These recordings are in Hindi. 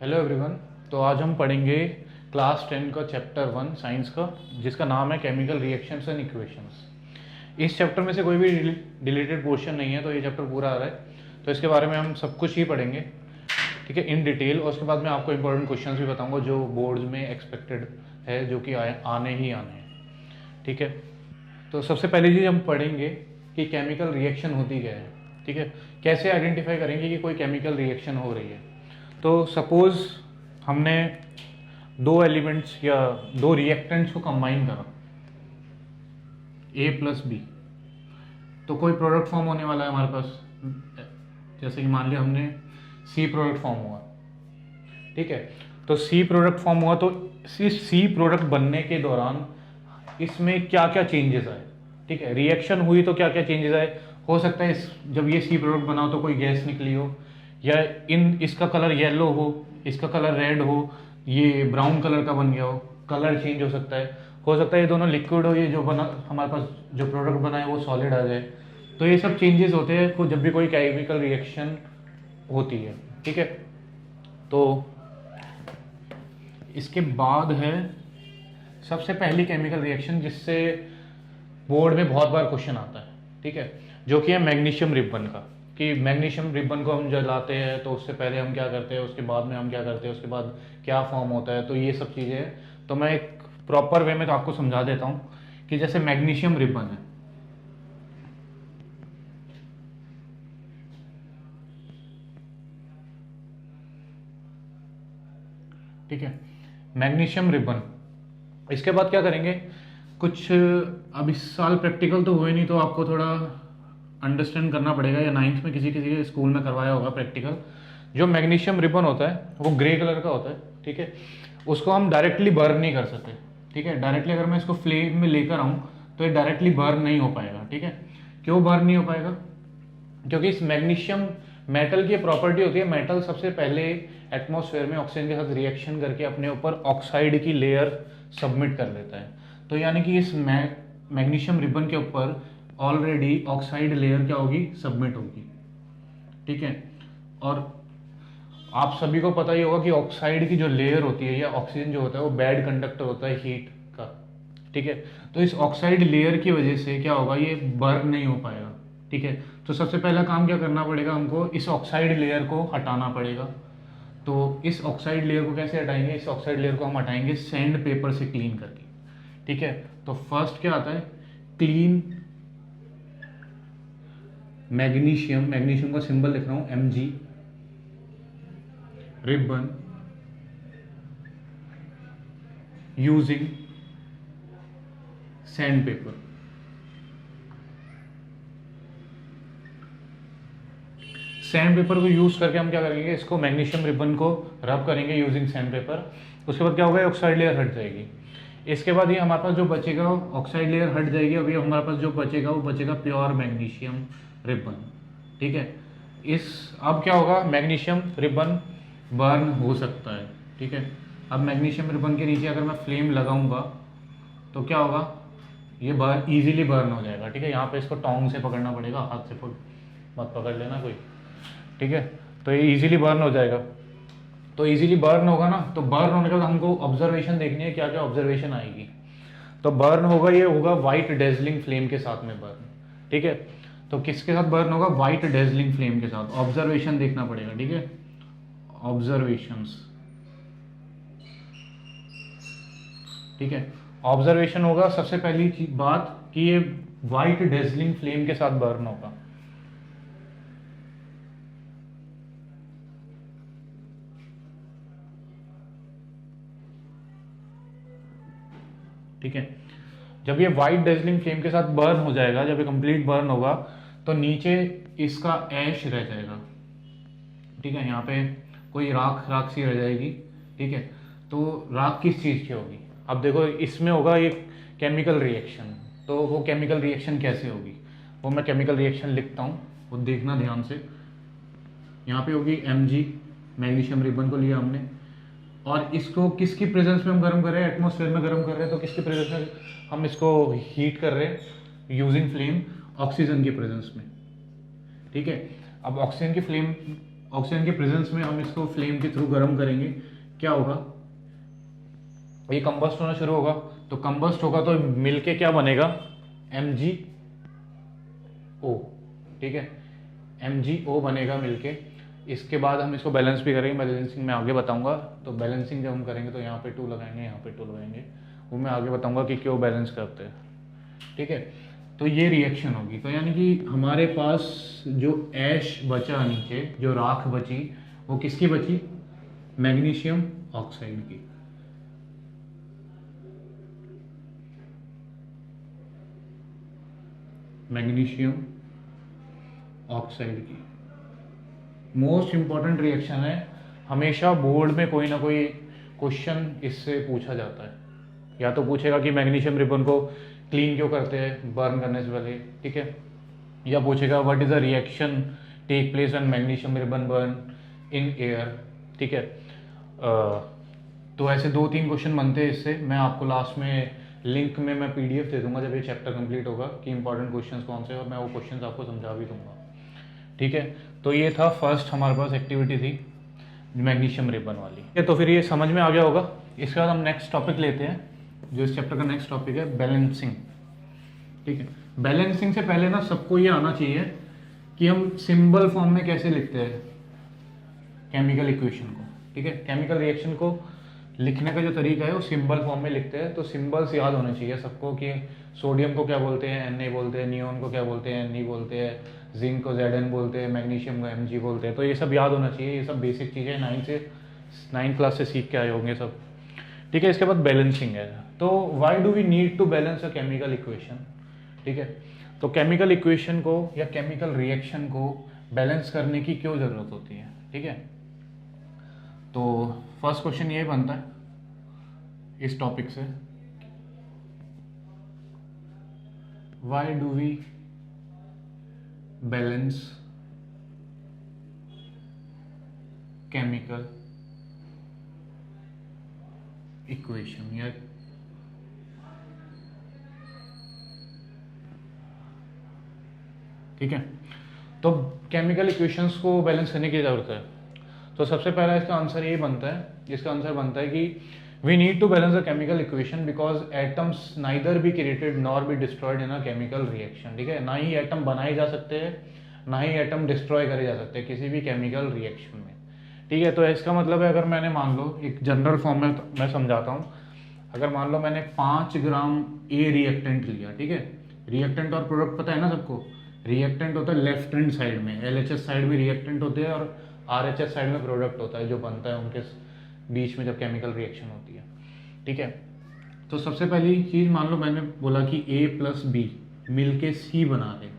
Hello everyone. तो आज हम पढ़ेंगे क्लास 10 का चैप्टर 1 साइंस का, जिसका नाम है केमिकल रिएक्शंस एंड इक्वेशंस। इस चैप्टर में से कोई भी डिलीटेड पोर्शन नहीं है, तो ये चैप्टर पूरा आ रहा है। तो इसके बारे में हम सब कुछ ही पढ़ेंगे, ठीक है, इन डिटेल। और उसके बाद मैं आपको इंपॉर्टेंट क्वेश्चंस भी बताऊंगा जो बोर्ड्स में एक्सपेक्टेड है, जो कि आने ही आने हैं, ठीक है। तो सबसे पहली चीज़ हम पढ़ेंगे कि केमिकल रिएक्शन होती क्या है, ठीक है। कैसे आइडेंटिफाई करेंगे कि कोई केमिकल रिएक्शन हो रही है। तो सपोज हमने दो एलिमेंट्स या दो रिएक्टेंट्स को कंबाइन करा, ए प्लस बी, तो कोई प्रोडक्ट फॉर्म होने वाला है हमारे पास। जैसे कि मान लिया हमने सी प्रोडक्ट फॉर्म हुआ, ठीक है। तो सी प्रोडक्ट फॉर्म हुआ, तो इस सी प्रोडक्ट बनने के दौरान इसमें क्या क्या चेंजेस आए, ठीक है। रिएक्शन हुई तो क्या क्या चेंजेस आए। हो सकता है जब ये सी प्रोडक्ट बना तो कोई गैस निकली हो, या इसका कलर येलो हो, इसका कलर रेड हो, ये ब्राउन कलर का बन गया हो, कलर चेंज हो सकता है। हो सकता है ये दोनों लिक्विड हो, ये जो बना हमारे पास जो प्रोडक्ट बना है वो सॉलिड आ जाए। तो ये सब चेंजेस होते हैं जब भी कोई केमिकल रिएक्शन होती है, ठीक है। तो इसके बाद है सबसे पहली केमिकल रिएक्शन, जिससे बोर्ड में बहुत बार क्वेश्चन आता है, ठीक है, जो कि है मैग्नीशियम रिबन का। कि मैग्नीशियम रिबन को हम जलाते हैं तो उससे पहले हम क्या करते हैं, उसके बाद में हम क्या करते हैं, उसके बाद क्या फॉर्म होता है। तो ये सब चीज़ें हैं। तो मैं एक प्रॉपर वे में तो आपको समझा देता हूँ कि जैसे मैग्नीशियम रिबन है, ठीक है, मैग्नीशियम रिबन। इसके बाद क्या करेंगे, कुछ अब इस साल प्रैक्टिकल तो हुए नहीं, तो आपको थोड़ा अंडरस्टैंड करना पड़ेगा, या नाइन्थ में किसी किसी के स्कूल में करवाया होगा प्रैक्टिकल। जो मैग्नीशियम रिबन होता है वो ग्रे कलर का होता है, ठीक है। उसको हम डायरेक्टली बर्न नहीं कर सकते, ठीक है। डायरेक्टली अगर मैं इसको फ्लेम में लेकर आऊँ तो ये डायरेक्टली बर्न नहीं हो पाएगा, ठीक है। क्यों बर्न नहीं हो पाएगा? क्योंकि इस मैग्नीशियम मेटल की प्रॉपर्टी होती है, मेटल सबसे पहले एटमॉस्फेयर में ऑक्सीजन के साथ रिएक्शन करके अपने ऊपर ऑक्साइड की लेयर सबमिट कर लेता है। तो यानी कि इस मैग्नीशियम रिबन के ऊपर ऑलरेडी ऑक्साइड लेयर क्या होगी, सबमिट होगी, ठीक है। और आप सभी को पता ही होगा कि ऑक्साइड की जो लेयर होती है या ऑक्सीजन जो होता है वो बैड कंडक्टर होता है हीट का, ठीक है। तो इस ऑक्साइड लेयर की वजह से क्या होगा, ये बर्न नहीं हो पाएगा, ठीक है। तो सबसे पहला काम क्या करना पड़ेगा, हमको इस ऑक्साइड लेयर को हटाना पड़ेगा। तो इस ऑक्साइड लेयर को कैसे हटाएंगे? इस ऑक्साइड लेयर को हम हटाएंगे सैंड पेपर से क्लीन करके, ठीक है। तो फर्स्ट क्या आता है, क्लीन मैग्नीशियम, मैग्नीशियम का सिंबल लिख रहा हूं Mg, ribbon using sand paper. Sand paper को यूज करके हम क्या करेंगे, इसको मैग्नीशियम रिबन को रब करेंगे यूजिंग सैंड पेपर। उसके बाद क्या होगा, ऑक्साइड लेयर हट जाएगी। इसके बाद ये हमारे पास जो बचेगा, ऑक्साइड लेयर हट जाएगी, अभी हमारे पास जो बचेगा वो बचेगा प्योर मैग्नीशियम रिबन, ठीक है। इस अब क्या होगा, मैग्नीशियम रिबन बर्न हो सकता है, ठीक है। अब मैग्नीशियम रिबन के नीचे अगर मैं फ्लेम लगाऊंगा तो क्या होगा, ये बर्न इजीली बर्न हो जाएगा, ठीक है। यहाँ पे इसको टोंग से पकड़ना पड़ेगा, हाथ से मत पकड़ लेना कोई, ठीक है। तो ये इजीली बर्न हो जाएगा। तो इजीली बर्न होगा ना, तो बर्न होने के बाद हमको ऑब्जर्वेशन देखनी है, क्या क्या ऑब्जर्वेशन आएगी। तो बर्न होगा, ये होगा वाइट डेजलिंग फ्लेम के साथ में बर्न, ठीक है। तो किसके साथ बर्न होगा, वाइट डेजलिंग फ्लेम के साथ। ऑब्जर्वेशन देखना पड़ेगा, ठीक है, ऑब्जर्वेशंस, ठीक है। ऑब्जर्वेशन होगा सबसे पहली बात कि ये वाइट डेजलिंग फ्लेम के साथ बर्न होगा, ठीक है। जब ये वाइट डेजलिंग फ्लेम के साथ बर्न हो जाएगा, जब ये कंप्लीट बर्न होगा, तो नीचे इसका ऐश रह जाएगा, ठीक है। यहाँ पे कोई राख राख सी रह जाएगी, ठीक है। तो राख किस चीज़ की होगी, अब देखो इसमें होगा एक केमिकल रिएक्शन। तो वो केमिकल रिएक्शन कैसे होगी, वो मैं केमिकल रिएक्शन लिखता हूँ, वो देखना ध्यान से। यहाँ पे होगी Mg, मैग्नीशियम रिबन को लिया हमने, और इसको किसकी प्रेजेंस में हम गर्म कर रहे हैं, एटमॉस्फेयर में गर्म कर रहे हैं। तो किसकी प्रेजेंस में हम इसको हीट कर रहे हैं, यूजिंग फ्लेम ऑक्सीजन की प्रेजेंस में, ठीक है। अब ऑक्सीजन की फ्लेम ऑक्सीजन के प्रेजेंस में हम इसको फ्लेम के थ्रू गर्म करेंगे, क्या होगा, ये कंबस्ट होना शुरू होगा। तो कंबस्ट होगा तो मिलके क्या बनेगा, MgO, ठीक है, MgO बनेगा मिलके। इसके बाद हम इसको बैलेंस भी करेंगे, बैलेंसिंग मैं आगे बताऊंगा। तो बैलेंसिंग जब हम करेंगे तो यहाँ पे 2 लगाएंगे, यहाँ पे 2 लगाएंगे, वो मैं आगे बताऊंगा कि क्यों बैलेंस करते हैं, ठीक है। तो ये रिएक्शन होगी, तो यानी कि हमारे पास जो ऐश बचा नीचे, जो राख बची, वो किसकी बची, मैग्नीशियम ऑक्साइड की। मैग्नीशियम ऑक्साइड की मोस्ट इंपॉर्टेंट रिएक्शन है, हमेशा बोर्ड में कोई ना कोई क्वेश्चन इससे पूछा जाता है। या तो पूछेगा कि मैग्नीशियम रिबन को क्लीन क्यों करते हैं बर्न करने से पहले, ठीक है, या पूछेगा what is a reaction take place when magnesium ribbon burn in air, ठीक है। तो ऐसे 2-3 क्वेश्चन बनते हैं इससे। मैं आपको लास्ट में लिंक में मैं PDF दे दूंगा जब ये चैप्टर कंप्लीट होगा कि इंपॉर्टेंट क्वेश्चंस कौन से, और मैं वो क्वेश्चंस आपको समझा भी दूंगा, ठीक है। तो ये था फर्स्ट हमारे पास एक्टिविटी थी मैग्नीशियम रिबन वाली। तो फिर ये समझ में आ गया होगा। इसके बाद हम नेक्स्ट टॉपिक लेते हैं, जो इस चैप्टर का नेक्स्ट टॉपिक है बैलेंसिंग, ठीक है। बैलेंसिंग से पहले ना सबको ये आना चाहिए कि हम सिंबल फॉर्म में कैसे लिखते हैं केमिकल इक्वेशन को, ठीक है। केमिकल रिएक्शन को लिखने का जो तरीका है वो सिंबल फॉर्म में लिखते हैं। तो सिंबल्स याद होने चाहिए सबको कि सोडियम को क्या बोलते हैं, Na बोलते हैं, नियोन को क्या बोलते हैं, Ne बोलते हैं, जिंक को Zn बोलते हैं, मैग्नीशियम को Mg बोलते हैं। तो ये सब याद होना चाहिए, ये सब बेसिक चीज़ें 9th क्लास से सीख के आए होंगे सब, ठीक है। इसके बाद बैलेंसिंग है। तो why do we need to balance a chemical equation, ठीक है। तो केमिकल इक्वेशन को या केमिकल रिएक्शन को बैलेंस करने की क्यों ज़रूरत होती है, ठीक है। तो फर्स्ट क्वेश्चन ये बनता है इस टॉपिक से, why do we balance chemical equation, या ठीक है। तो केमिकल इक्वेशंस को बैलेंस करने की जरूरत है। तो सबसे पहला इसका आंसर ये बनता है, इसका आंसर बनता है कि we need to balance the chemical equation because atoms neither be created nor be destroyed in a chemical reaction, ठीक है। ना ही एटम बनाए जा सकते हैं, ना ही एटम डिस्ट्रॉय करे जा सकते हैं किसी भी केमिकल रिएक्शन में, ठीक है। तो इसका मतलब है, अगर मैंने मान लो एक जनरल फॉर्म में मैं समझाता हूँ, अगर मान लो मैंने 5 ग्राम ए रिएक्टेंट लिया, ठीक है। रिएक्टेंट और प्रोडक्ट पता है ना सबको, रिएक्टेंट होता है लेफ्ट हैंड साइड में, LHS साइड में रिएक्टेंट होते हैं और RHS साइड में प्रोडक्ट होता है जो बनता है उनके बीच में जब केमिकल रिएक्शन होती है, ठीक है। तो सबसे पहली चीज़ मान लो मैंने बोला कि A + B मिलके C बना दे,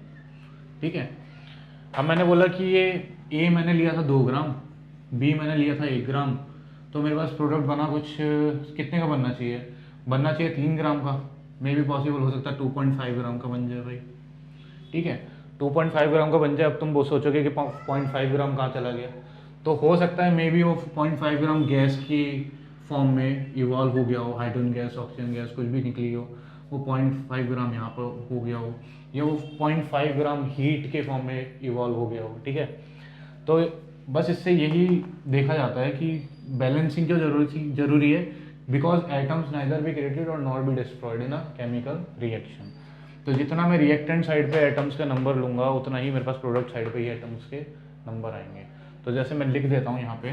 ठीक है। अब मैंने बोला कि ये A मैंने लिया था 2 ग्राम, B मैंने लिया था 1 ग्राम, तो मेरे पास प्रोडक्ट बना कुछ कितने का बनना चाहिए, 3 ग्राम का, मे भी पॉसिबल हो सकता है 2.5 ग्राम का बन जाए भाई, ठीक है। 2.5 ग्राम का बन जाए। अब तुम वो सोचोगे कि 0.5 ग्राम कहाँ चला गया, तो हो सकता है मे बी वो 0.5 ग्राम गैस की फॉर्म में इवॉल्व हो गया हो, हाइड्रोजन गैस, ऑक्सीजन गैस कुछ भी निकली हो, वो 0.5 ग्राम यहाँ पर हो गया हो, या वो 0.5 ग्राम हीट के फॉर्म में इवॉल्व हो गया हो, ठीक है। तो बस इससे यही देखा जाता है कि बैलेंसिंग क्यों जरूरी है, because atoms neither be created और not be destroyed in a chemical reaction. तो जितना मैं रिएक्टेंट साइड पे एटम्स का नंबर लूँगा उतना ही मेरे पास प्रोडक्ट साइड पे ही एटम्स के नंबर आएंगे। तो जैसे मैं लिख देता हूँ यहाँ पे,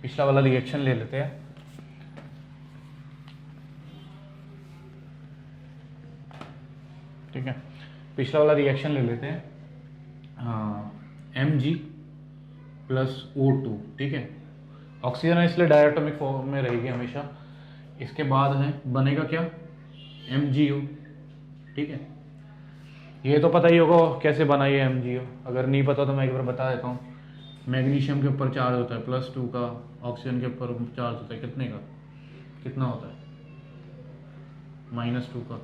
पिछला वाला रिएक्शन ले लेते हैं, ठीक है। पिछला वाला रिएक्शन ले लेते हैं, Mg + O2, ठीक है। ऑक्सीजन है इसलिए डायटोमिक फॉर्म में रहेगी हमेशा। इसके बाद है बनेगा क्या, MgO, ठीक है। ये तो पता ही होगा कैसे बना ये MgO, अगर नहीं पता तो मैं एक बार बता देता हूँ। मैग्नीशियम के ऊपर चार्ज होता है +2 का, ऑक्सीजन के ऊपर चार्ज होता है कितने का, कितना होता है, -2 का,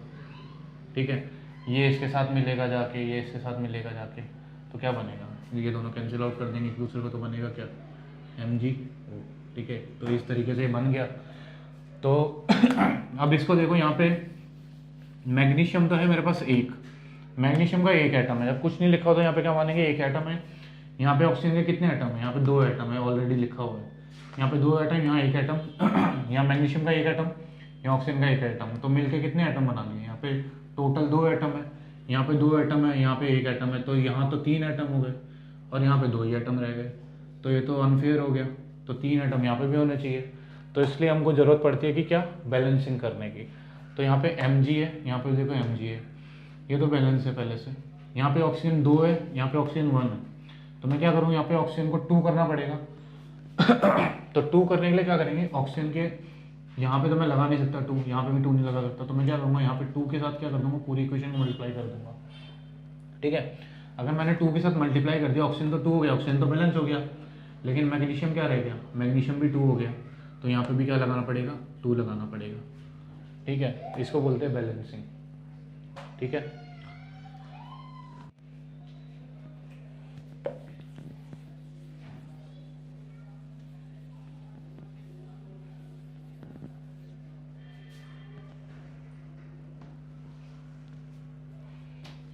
ठीक है। ये इसके साथ मिलेगा जाके, ये इसके साथ मिलेगा जाके, तो क्या बनेगा, ये दोनों कैंसिल आउट कर देंगे एक दूसरे को, तो बनेगा क्या, MgO, ठीक है। तो इस तरीके से बन गया। तो अब इसको देखो, यहाँ पे मैग्नीशियम तो है मेरे पास एक, मैग्नीशियम का एक एटम है, जब कुछ नहीं लिखा हो तो यहाँ पे क्या मानेंगे, एक एटम है। यहाँ पे ऑक्सीजन के कितने एटम है, यहाँ पे 2 एटम है, ऑलरेडी लिखा हुआ है। यहाँ पे 2 एटम, यहाँ 1 एटम, यहाँ मैग्नीशियम का 1 एटम, यहाँ ऑक्सीजन का 1 एटम, तो मिलके कितने एटम बना लिए, यहाँ पे टोटल 2 एटम है, यहाँ पे 2 एटम है, यहाँ पे 1 एटम है, तो यहाँ तो 3 एटम हो गए और यहाँ पे 2 ही एटम रह गए, तो ये तो अनफेयर हो गया, तो 3 एटम यहाँ पे भी होने चाहिए। तो इसलिए हमको ज़रूरत पड़ती है कि क्या, बैलेंसिंग करने की। तो यहाँ पे Mg है, यहाँ पे देखो Mg है, ये तो बैलेंस है पहले से। यहाँ पे ऑक्सीजन 2 है, यहाँ पे ऑक्सीजन 1 है, तो मैं क्या करूँ, यहाँ पे ऑक्सीजन को 2 करना पड़ेगा। तो 2 करने के लिए क्या करेंगे, ऑक्सीजन के यहाँ पे तो मैं लगा नहीं सकता 2, यहाँ पे भी 2 नहीं लगा सकता, तो मैं क्या करूँगा, यहाँ पे 2 के साथ क्या कर दूँगा, पूरी इक्वेशन को मल्टीप्लाई कर दूँगा। ठीक है, अगर मैंने 2 के साथ मल्टीप्लाई कर दिया, ऑक्सीजन तो 2 हो गया, ऑक्सीजन तो बैलेंस हो गया, लेकिन मैग्नीशियम क्या रह गया, मैग्नीशियम भी 2 हो गया, तो यहाँ पे भी क्या लगाना पड़ेगा, 2 लगाना पड़ेगा। ठीक है, इसको बोलते हैं बैलेंसिंग। ठीक है,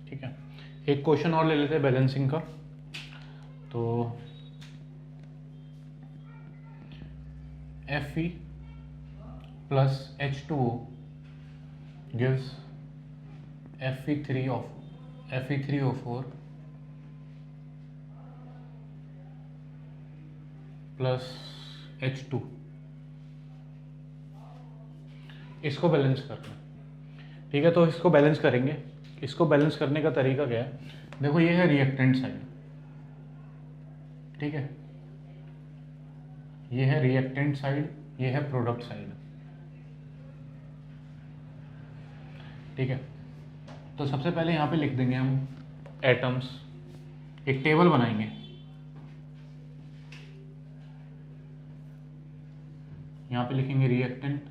ठीक है, एक क्वेश्चन और ले लेते हैं बैलेंसिंग का। तो Fe plus H2O gives Fe3O4 plus H2, इसको बैलेंस करना है। ठीक है, तो इसको बैलेंस करेंगे। इसको बैलेंस करने का तरीका क्या है, देखो ये है रिएक्टेंट साइड, ठीक है, ये है रिएक्टेंट साइड, ये है प्रोडक्ट साइड। ठीक है, तो सबसे पहले यहाँ पे लिख देंगे हम एटम्स, एक टेबल बनाएंगे। यहाँ पे लिखेंगे रिएक्टेंट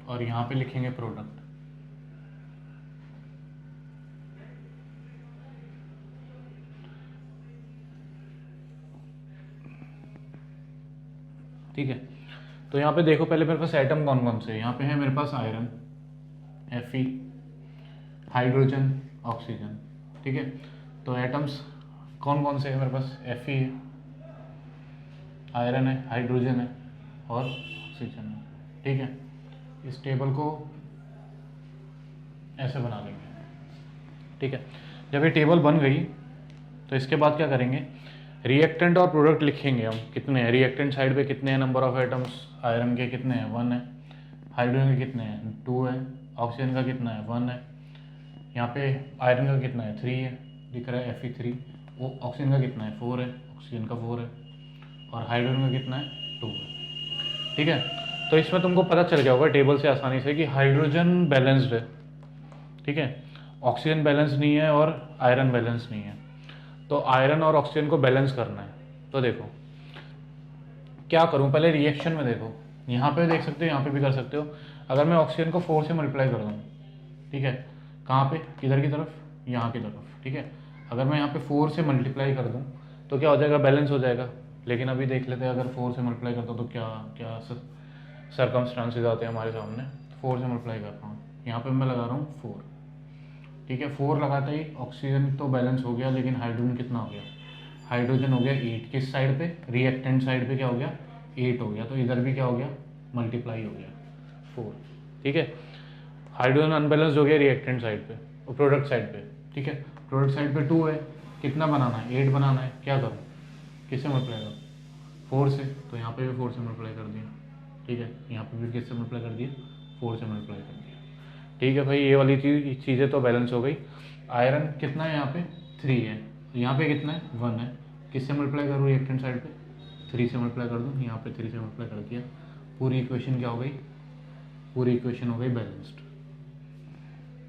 और यहाँ पे लिखेंगे प्रोडक्ट। ठीक है, तो यहाँ पे देखो पहले मेरे पास एटम कौन कौन से हैं। यहाँ पे है मेरे पास आयरन Fe, हाइड्रोजन, ऑक्सीजन। ठीक है, तो एटम्स कौन कौन से हैं मेरे पास, Fe है, आयरन है, हाइड्रोजन है और ऑक्सीजन है। ठीक है, इस टेबल को ऐसे बना लेंगे। ठीक है, जब ये टेबल बन गई तो इसके बाद क्या करेंगे, रिएक्टेंट और प्रोडक्ट लिखेंगे हम कितने हैं, रिएक्टेंट साइड पे कितने हैं, नंबर ऑफ एटम्स आयरन के कितने हैं, 1 है, हाइड्रोजन के कितने हैं, 2 है, ऑक्सीजन का कितना है, 1 है, यहाँ पे आयरन का कितना है, 3 है, दिख रहा है Fe3, वो ऑक्सीजन का कितना है, 4 है, ऑक्सीजन का 4 है, और हाइड्रोजन का कितना है, 2 है। ठीक है, तो इसमें तुमको पता चल गया होगा टेबल से आसानी से कि हाइड्रोजन बैलेंस्ड है। ठीक है, ऑक्सीजन बैलेंस नहीं है और आयरन बैलेंस नहीं है, तो आयरन और ऑक्सीजन को बैलेंस करना है। तो देखो क्या करूं, पहले रिएक्शन में देखो, यहाँ पे देख सकते हो, यहाँ पे भी कर सकते हो। अगर मैं ऑक्सीजन को 4 से मल्टीप्लाई कर दूँ, ठीक है, कहाँ पे, किधर की तरफ, यहाँ की तरफ। ठीक है, अगर मैं यहाँ पे 4 से मल्टीप्लाई कर दूँ तो क्या हो जाएगा, बैलेंस हो जाएगा। लेकिन अभी देख लेते हैं, अगर 4 से मल्टीप्लाई करता हूँ तो क्या क्या सर्कमस्टांसेस आते हैं हमारे सामने। 4 से मल्टीप्लाई कर रहा हूँ, यहाँ पे मैं लगा रहा हूँ 4। ठीक है, 4 लगाते ही ऑक्सीजन तो बैलेंस हो गया, लेकिन हाइड्रोजन कितना हो गया, हाइड्रोजन हो गया 8। किस साइड पे, रिएक्टेंट साइड पे क्या हो गया, 8 हो गया, तो इधर भी क्या हो गया, मल्टीप्लाई हो गया 4। ठीक है, हाइड्रोजन अनबैलेंस्ड हो गया रिएक्टेंट साइड पे और प्रोडक्ट साइड पे। ठीक है, प्रोडक्ट साइड पे 2 है, कितना बनाना है, 8 बनाना है, क्या करूँ, किससे मल्टीप्लाई करूँ, 4 से, तो यहाँ पे भी 4 से मल्टीप्लाई कर दिया। ठीक है, यहाँ पे भी किससे मल्टीप्लाई कर दिया, 4 से मल्टीप्लाई कर दिया। ठीक है भाई, ये वाली चीज़ें तो बैलेंस हो गई। आयरन कितना है, यहाँ पे 3 है, यहाँ पे कितना है, 1 है, किससे मल्टीप्लाई करूँ, रिएक्टेंट साइड पे 3 से मल्टीप्लाई कर दूँ, यहाँ पे 3 से मल्टीप्लाई कर दिया, पूरी इक्वेशन क्या हो गई, पूरी इक्वेशन हो गई बैलेंस्ड।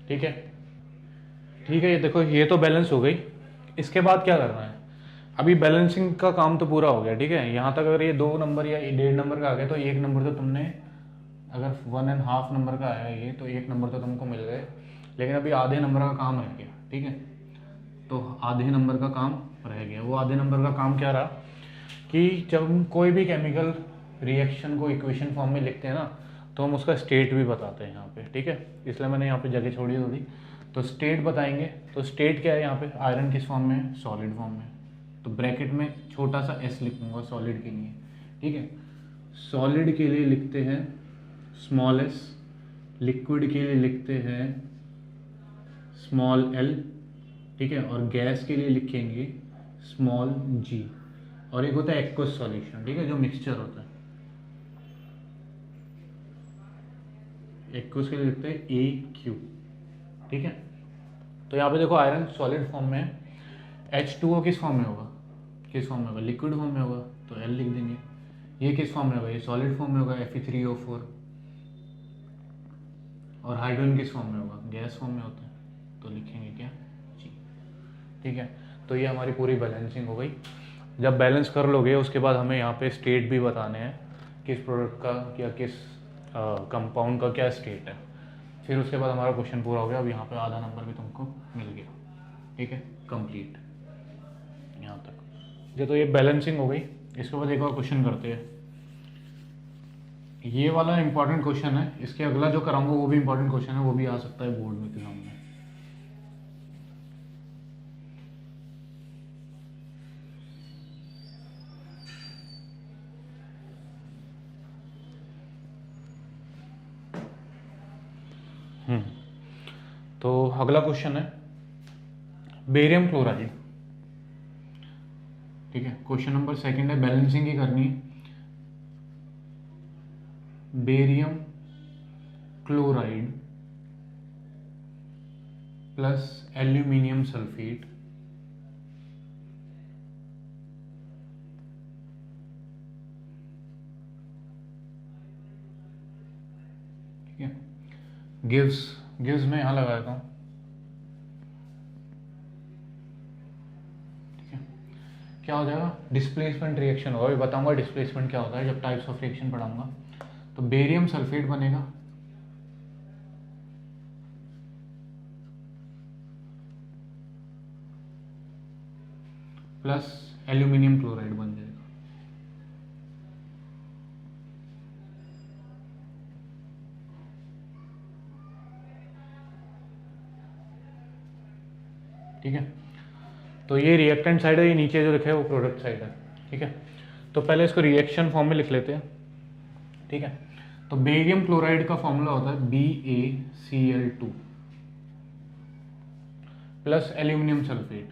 ठीक है, ठीक है, ये देखो ये तो बैलेंस हो गई। इसके बाद क्या करना है, अभी बैलेंसिंग का काम तो पूरा हो गया। ठीक है, यहाँ तक अगर ये 2 नंबर या 1.5 नंबर का आ गया तो 1 नंबर तो तुमने, अगर 1.5 नंबर का आया ये तो 1 नंबर तो तुमको मिल गए, लेकिन अभी आधे नंबर का काम रह गया। ठीक है, तो आधे नंबर का काम रह गया। वो आधे नंबर का काम क्या रहा कि जब हम कोई भी केमिकल रिएक्शन को इक्वेशन फॉर्म में लिखते हैं ना, तो हम उसका स्टेट भी बताते हैं यहाँ पे। ठीक है, इसलिए मैंने यहाँ पे जगह छोड़ी थोड़ी, तो स्टेट बताएंगे, तो स्टेट क्या है यहाँ पे, आयरन किस फॉर्म में है, सॉलिड फॉर्म में, तो ब्रैकेट में छोटा सा एस लिखूंगा सॉलिड के लिए, ठीक है। सॉलिड के लिए लिखते हैं स्मॉल एस, लिक्विड के लिए लिखते हैं स्मॉल एल, ठीक है, और गैस के लिए लिखेंगे स्मॉल जी। और एक होता है एक्वस सॉल्यूशन, ठीक है, जो मिक्सचर होता है, एक्वस के लिए लिखते हैं ए क्यू, ठीक है। तो यहाँ पे देखो आयरन सॉलिड फॉर्म में है, H2O किस फॉर्म में होगा, किस फॉर्म में होगा, लिक्विड फॉर्म में होगा, तो L लिख देंगे। ये किस फॉर्म में होगा, ये सॉलिड फॉर्म में होगा, Fe3O4। और हाइड्रोजन किस फॉर्म में होगा, गैस फॉर्म में होता है, तो लिखेंगे क्या, जी, ठीक है। तो ये हमारी पूरी बैलेंसिंग हो गई। जब बैलेंस कर लोगे उसके बाद हमें यहाँ पे स्टेट भी बताने हैं, किस प्रोडक्ट का या किस कंपाउंड का क्या स्टेट है। फिर उसके बाद हमारा क्वेश्चन पूरा हो गया। अब यहाँ पे आधा नंबर भी तुमको मिल गया, ठीक है, कंप्लीट यहाँ तक। ये तो ये बैलेंसिंग हो गई। इसके बाद एक और क्वेश्चन करते हैं। ये वाला इंपॉर्टेंट क्वेश्चन है, इसके अगला जो कराऊंगा वो भी इंपॉर्टेंट क्वेश्चन है, वो भी आ सकता है बोर्ड में एग्जाम में। तो अगला क्वेश्चन है बेरियम क्लोराइड, ठीक है। क्वेश्चन नंबर सेकंड है, बैलेंसिंग ही करनी है। Barium chloride plus aluminium sulphate, ठीक है, गिव्स में यहां लगा देता हूं, ठीक है। क्या हो जाएगा, डिस्प्लेसमेंट रिएक्शन होगा। अभी बताऊंगा डिस्प्लेसमेंट क्या होता है जब टाइप्स ऑफ रिएक्शन पढ़ाऊंगा। तो बेरियम सल्फेट बनेगा प्लस एल्यूमिनियम क्लोराइड बन जाएगा, ठीक है। तो ये रिएक्टेंट साइड है, ये नीचे जो लिखा है वो प्रोडक्ट साइड है, ठीक है। तो पहले इसको रिएक्शन फॉर्म में लिख लेते हैं, ठीक है। तो बेरियम क्लोराइड का फॉर्मूला होता है BaCl2 plus aluminium sulphate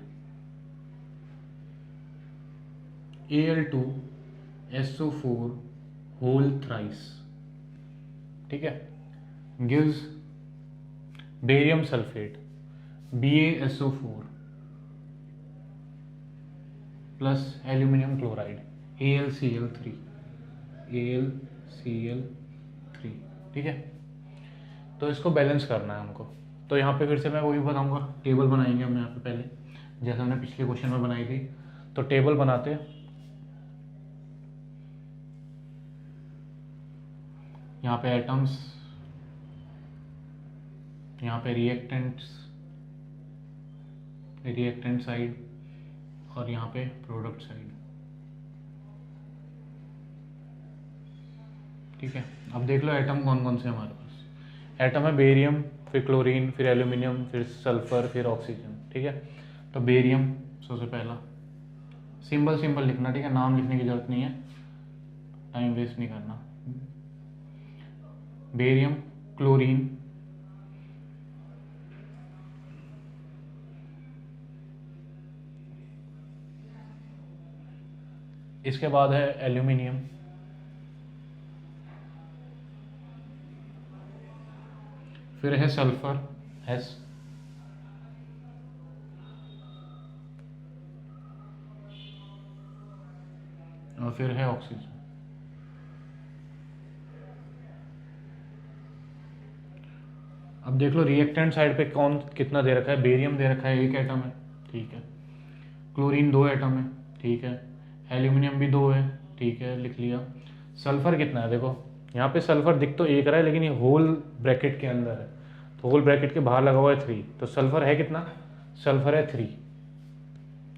Al2SO4 whole thrice, ठीक है, gives barium sulphate BaSO4 plus aluminium chloride AlCl3, ठीक है। तो इसको बैलेंस करना है हमको। तो यहाँ पे फिर से मैं वही बताऊंगा, टेबल बनाएंगे हम यहाँ पे पहले, जैसे हमने पिछले क्वेश्चन में बनाई थी। तो टेबल बनाते हैं, यहाँ पे एटम्स, यहाँ पे रिएक्टेंट साइड, और यहाँ पे प्रोडक्ट साइड, ठीक है। अब देख लो एटम कौन कौन से हमारे पास। एटम है बेरियम, फिर क्लोरीन, फिर एल्यूमिनियम, फिर सल्फर, फिर ऑक्सीजन, ठीक है। तो बेरियम सबसे पहला, सिंबल लिखना, ठीक है, नाम लिखने की जरूरत नहीं है, टाइम वेस्ट नहीं करना। बेरियम, क्लोरीन, इसके बाद है एल्यूमिनियम, फिर है सल्फर S, और फिर है ऑक्सीजन। अब देख लो रिएक्टेंट साइड पे कौन कितना दे रखा है। बेरियम दे रखा है 1 एटम है, ठीक है। क्लोरीन 2 एटम है, ठीक है। एल्यूमिनियम भी 2 है, ठीक है, लिख लिया। सल्फर कितना है, देखो यहाँ पे सल्फर दिख तो 1 रहा है, लेकिन ये होल ब्रैकेट के अंदर है, तो होल ब्रैकेट के बाहर लगा हुआ है 3, तो सल्फर है कितना, सल्फर है 3,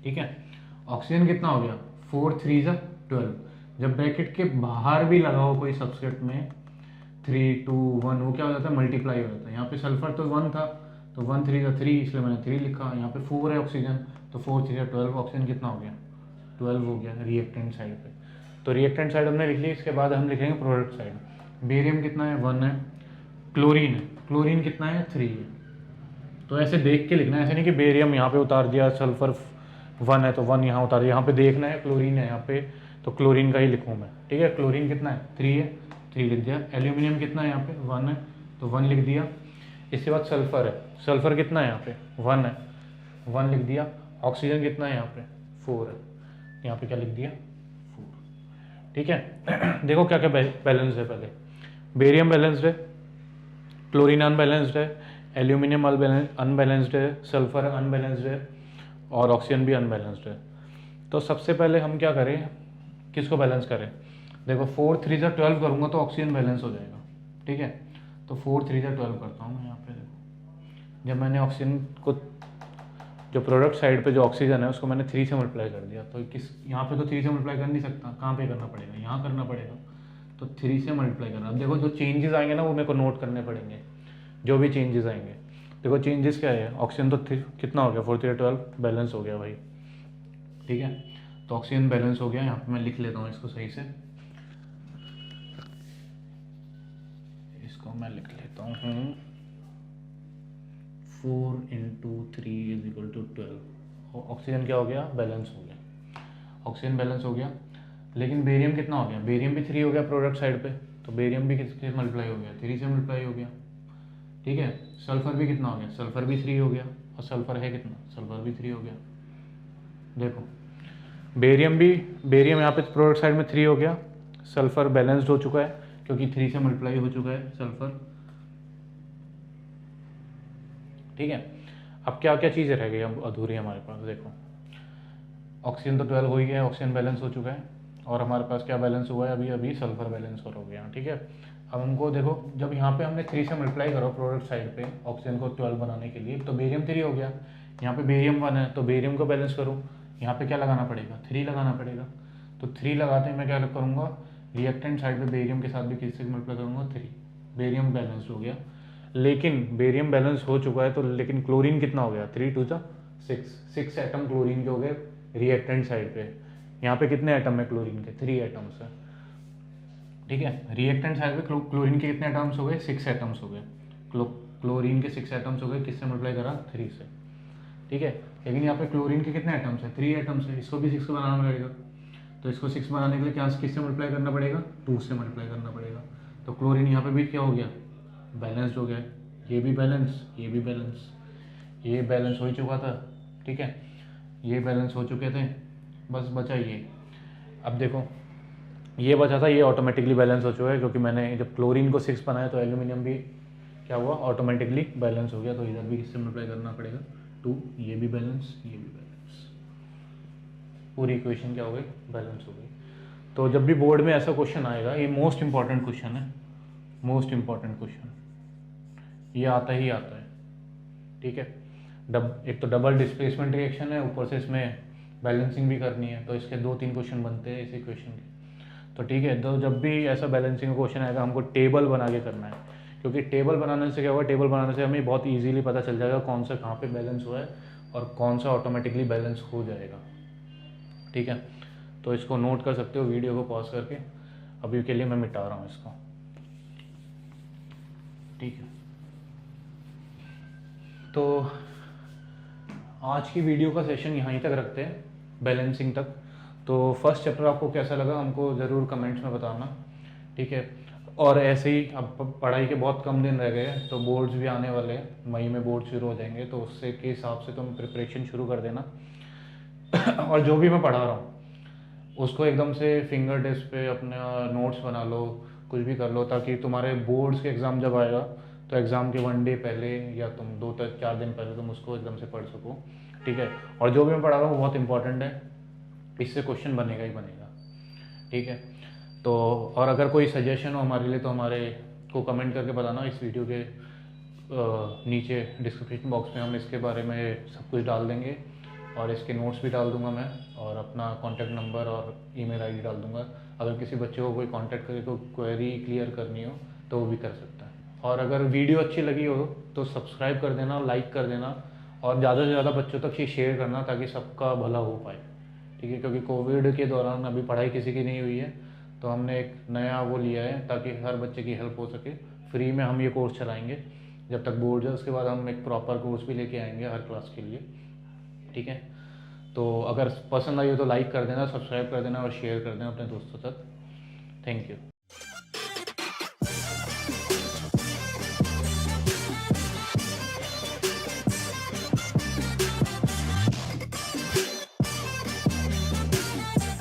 ठीक है। ऑक्सीजन कितना हो गया, 4 3 12। जब ब्रैकेट के बाहर भी लगा हो कोई सबसेट में 3 2 1, वो क्या हो जाता है, मल्टीप्लाई हो जाता है। यहाँ पे सल्फर तो 1 था, तो 1 3 3 इसलिए मैंने 3 लिखा। यहाँ पे 4 है ऑक्सीजन, तो 4 3 12, ऑक्सीजन कितना हो गया 12 हो गया रिएक्टेंट साइड पे। तो रिएक्टेंट साइड हमने लिख ली। इसके बाद हम लिखेंगे प्रोडक्ट साइड। बेरियम कितना है 1 है, क्लोरीन है, क्लोरीन कितना है 3 है। तो ऐसे देख के लिखना है, ऐसे नहीं कि बेरियम यहाँ पे उतार दिया, सल्फर 1 है तो 1 यहाँ उतार दिया। यहाँ पे देखना है क्लोरीन है यहाँ पे, तो क्लोरीन का ही लिखूँ मैं, ठीक है। क्लोरीन कितना है 3 है, 3 लिख दिया। एल्यूमिनियम कितना है यहाँ पे 1 है, तो 1 लिख दिया। इसके बाद सल्फर है, सल्फर कितना है यहाँ पे 1 है, 1 लिख दिया। ऑक्सीजन कितना है यहाँ पे 4 है, यहाँ पे क्या लिख दिया 4, ठीक है। देखो क्या क्या बैलेंस है। पहले बेरियम बैलेंस्ड है, क्लोरीन अनबैलेंस्ड है, एल्यूमिनियम अनबैलेंस्ड है, सल्फर अनबैलेंस्ड है और ऑक्सीजन भी अनबैलेंस्ड है। तो सबसे पहले हम क्या करें, किसको बैलेंस करें। देखो 4 3 से 12 करूँगा तो ऑक्सीजन बैलेंस हो जाएगा, ठीक है। तो 4 3 से 12 करता हूँ मैं यहाँ पे। देखो जब मैंने ऑक्सीजन को, जो प्रोडक्ट साइड पे जो ऑक्सीजन है उसको मैंने 3 से मल्टीप्लाई कर दिया, तो किस यहाँ पे तो 3 से मल्टीप्लाई कर नहीं सकता, कहाँ पे करना पड़ेगा, यहाँ करना पड़ेगा। तो 3 से मल्टीप्लाई करना। अब देखो जो चेंजेस आएंगे ना वो मेरे को नोट करने पड़ेंगे, जो भी चेंजेस आएंगे। देखो चेंजेस क्या है, ऑक्सीजन तो कितना हो गया 4 3 12 बैलेंस हो गया भाई, ठीक है। तो ऑक्सीजन बैलेंस हो गया। यहाँ पे मैं लिख लेता हूँ इसको सही से, इसको मैं लिख लेता हूँ 4 × 3 = 12। ऑक्सीजन क्या हो गया बैलेंस हो गया, ऑक्सीजन बैलेंस हो गया। लेकिन बेरियम कितना हो गया, बेरियम भी 3 हो गया प्रोडक्ट साइड पे, तो बेरियम भी किससे मल्टीप्लाई हो गया 3 से मल्टीप्लाई हो गया, ठीक है। सल्फर भी कितना हो गया, सल्फर भी 3 हो गया, और सल्फर है कितना, सल्फर भी 3 हो गया। देखो बेरियम यहाँ पे प्रोडक्ट साइड में 3 हो गया, सल्फर बैलेंस्ड हो चुका है क्योंकि 3 से मल्टीप्लाई हो चुका है सल्फर, ठीक है। अब क्या क्या चीज़ें रह गई अब अधूरी हमारे पास। देखो ऑक्सीजन तो 12 हो ही गया, ऑक्सीजन बैलेंस हो चुका है, और हमारे पास क्या बैलेंस हुआ है अभी अभी सल्फर बैलेंस हो गया, ठीक है। अब हमको देखो जब यहाँ पे हमने 3 से मल्टीप्लाई करो प्रोडक्ट साइड पे ऑक्सीजन को 12 बनाने के लिए, तो बेरियम 3 हो गया, यहाँ पे बेरियम 1 है, तो बेरियम को बैलेंस करूँ, यहाँ पे क्या लगाना पड़ेगा 3 लगाना पड़ेगा। तो 3 लगाते हैं मैं क्या करूँगा, रिएक्टेंट साइड पे बेरियम के साथ भी किससे मल्टीप्लाई करूँगा 3, बेरियम बैलेंस हो गया। लेकिन बेरियम बैलेंस हो चुका है तो लेकिन क्लोरीन कितना हो गया 3 2 6 एटम क्लोरीन के हो गए रिएक्टेंट साइड पे। यहाँ पे कितने एटम है क्लोरीन के 3 एटम्स है, ठीक है। रिएक्टेंट साइड पे क्लोरीन के कितने एटम्स हो गए 6 एटम्स हो गए। क्लोरीन के 6 एटम्स हो गए, किससे मल्टीप्लाई करा 3 से, ठीक है। लेकिन यहाँ पे क्लोरीन के कितने एटम्स है 3 एटम्स है, इसको भी 6 बनाना पड़ेगा। तो इसको 6 बनाने के लिए क्या किससे मल्टीप्लाई करना पड़ेगा 2 से मल्टीप्लाई करना पड़ेगा। तो क्लोरीन यहाँ पे भी क्या हो गया बैलेंस्ड हो गया, ये भी बैलेंस, ये भी बैलेंस, ये बैलेंस हो ही चुका था, ठीक है। ये बैलेंस हो चुके थे, बस बचा ये। अब देखो ये बचा था, ये ऑटोमेटिकली बैलेंस हो चुका है क्योंकि मैंने जब क्लोरीन को 6 बनाया तो एल्यूमिनियम भी क्या हुआ ऑटोमेटिकली बैलेंस हो गया। तो इधर भी किससे मल्टीप्लाई करना पड़ेगा 2, ये भी बैलेंस, ये भी बैलेंस, पूरी इक्वेशन क्या हो गई बैलेंस हो गई। तो जब भी बोर्ड में ऐसा क्वेश्चन आएगा, ये मोस्ट इंपॉर्टेंट क्वेश्चन है, मोस्ट इंपॉर्टेंट क्वेश्चन, ये आता ही आता है, ठीक है। एक तो डबल डिस्प्लेसमेंट रिएक्शन है, ऊपर से इसमें बैलेंसिंग भी करनी है, तो इसके 2 3 क्वेश्चन बनते हैं इस इक्वेशन के। तो ठीक है, तो जब भी ऐसा बैलेंसिंग क्वेश्चन आएगा हमको टेबल बना के करना है, क्योंकि टेबल बनाने से क्या होगा, टेबल बनाने से हमें बहुत ईजिली पता चल जाएगा कौन सा कहाँ पे बैलेंस हुआ है और कौन सा ऑटोमेटिकली बैलेंस हो जाएगा, ठीक है। तो इसको नोट कर सकते हो वीडियो को पॉज करके, अभी के लिए मैं मिटा रहा हूँ इसको, ठीक है। तो आज की वीडियो का सेशन यहीं तक रखते हैं, बैलेंसिंग तक। तो फर्स्ट चैप्टर आपको कैसा लगा हमको ज़रूर कमेंट्स में बताना, ठीक है। और ऐसे ही अब पढ़ाई के बहुत कम दिन रह गए हैं, तो बोर्ड्स भी आने वाले हैं, मई में बोर्ड शुरू हो जाएंगे, तो उससे के हिसाब से तुम प्रिपरेशन शुरू कर देना। और जो भी मैं पढ़ा रहा हूँ उसको एकदम से फिंगर टिप्स पे अपना नोट्स बना लो, कुछ भी कर लो, ताकि तुम्हारे बोर्ड्स के एग्ज़ाम जब आएगा तो एग्ज़ाम के 1 डे पहले या तुम 2 तक 4 दिन पहले तुम उसको एकदम से पढ़ सको, ठीक है। और जो भी मैं पढ़ा रहा हूँ बहुत इंपॉर्टेंट है, इससे क्वेश्चन बनेगा ही बनेगा, ठीक है। तो और अगर कोई सजेशन हो हमारे लिए तो हमारे को कमेंट करके बताना, इस वीडियो के नीचे डिस्क्रिप्शन बॉक्स में हम इसके बारे में सब कुछ डाल देंगे, और इसके नोट्स भी डाल दूंगा मैं, और अपना कॉन्टैक्ट नंबर और ईमेल आईडी डाल दूंगा। अगर किसी बच्चे को कोई कॉन्टैक्ट करके कोई क्वेरी क्लियर करनी हो तो वो भी कर सकता है। और अगर वीडियो अच्छी लगी हो तो सब्सक्राइब कर देना, लाइक कर देना, और ज़्यादा से ज़्यादा बच्चों तक ये शेयर करना ताकि सबका भला हो पाए। ठीक है, क्योंकि कोविड के दौरान अभी पढ़ाई किसी की नहीं हुई है, तो हमने एक नया वो लिया है ताकि हर बच्चे की हेल्प हो सके। फ्री में हम ये कोर्स चलाएंगे जब तक बोर्ड है, उसके बाद हम एक प्रॉपर कोर्स भी लेके आएंगे हर क्लास के लिए। ठीक है, तो अगर पसंद आई हो तो लाइक कर देना, सब्सक्राइब कर देना और शेयर कर देना अपने दोस्तों तक। Thank you.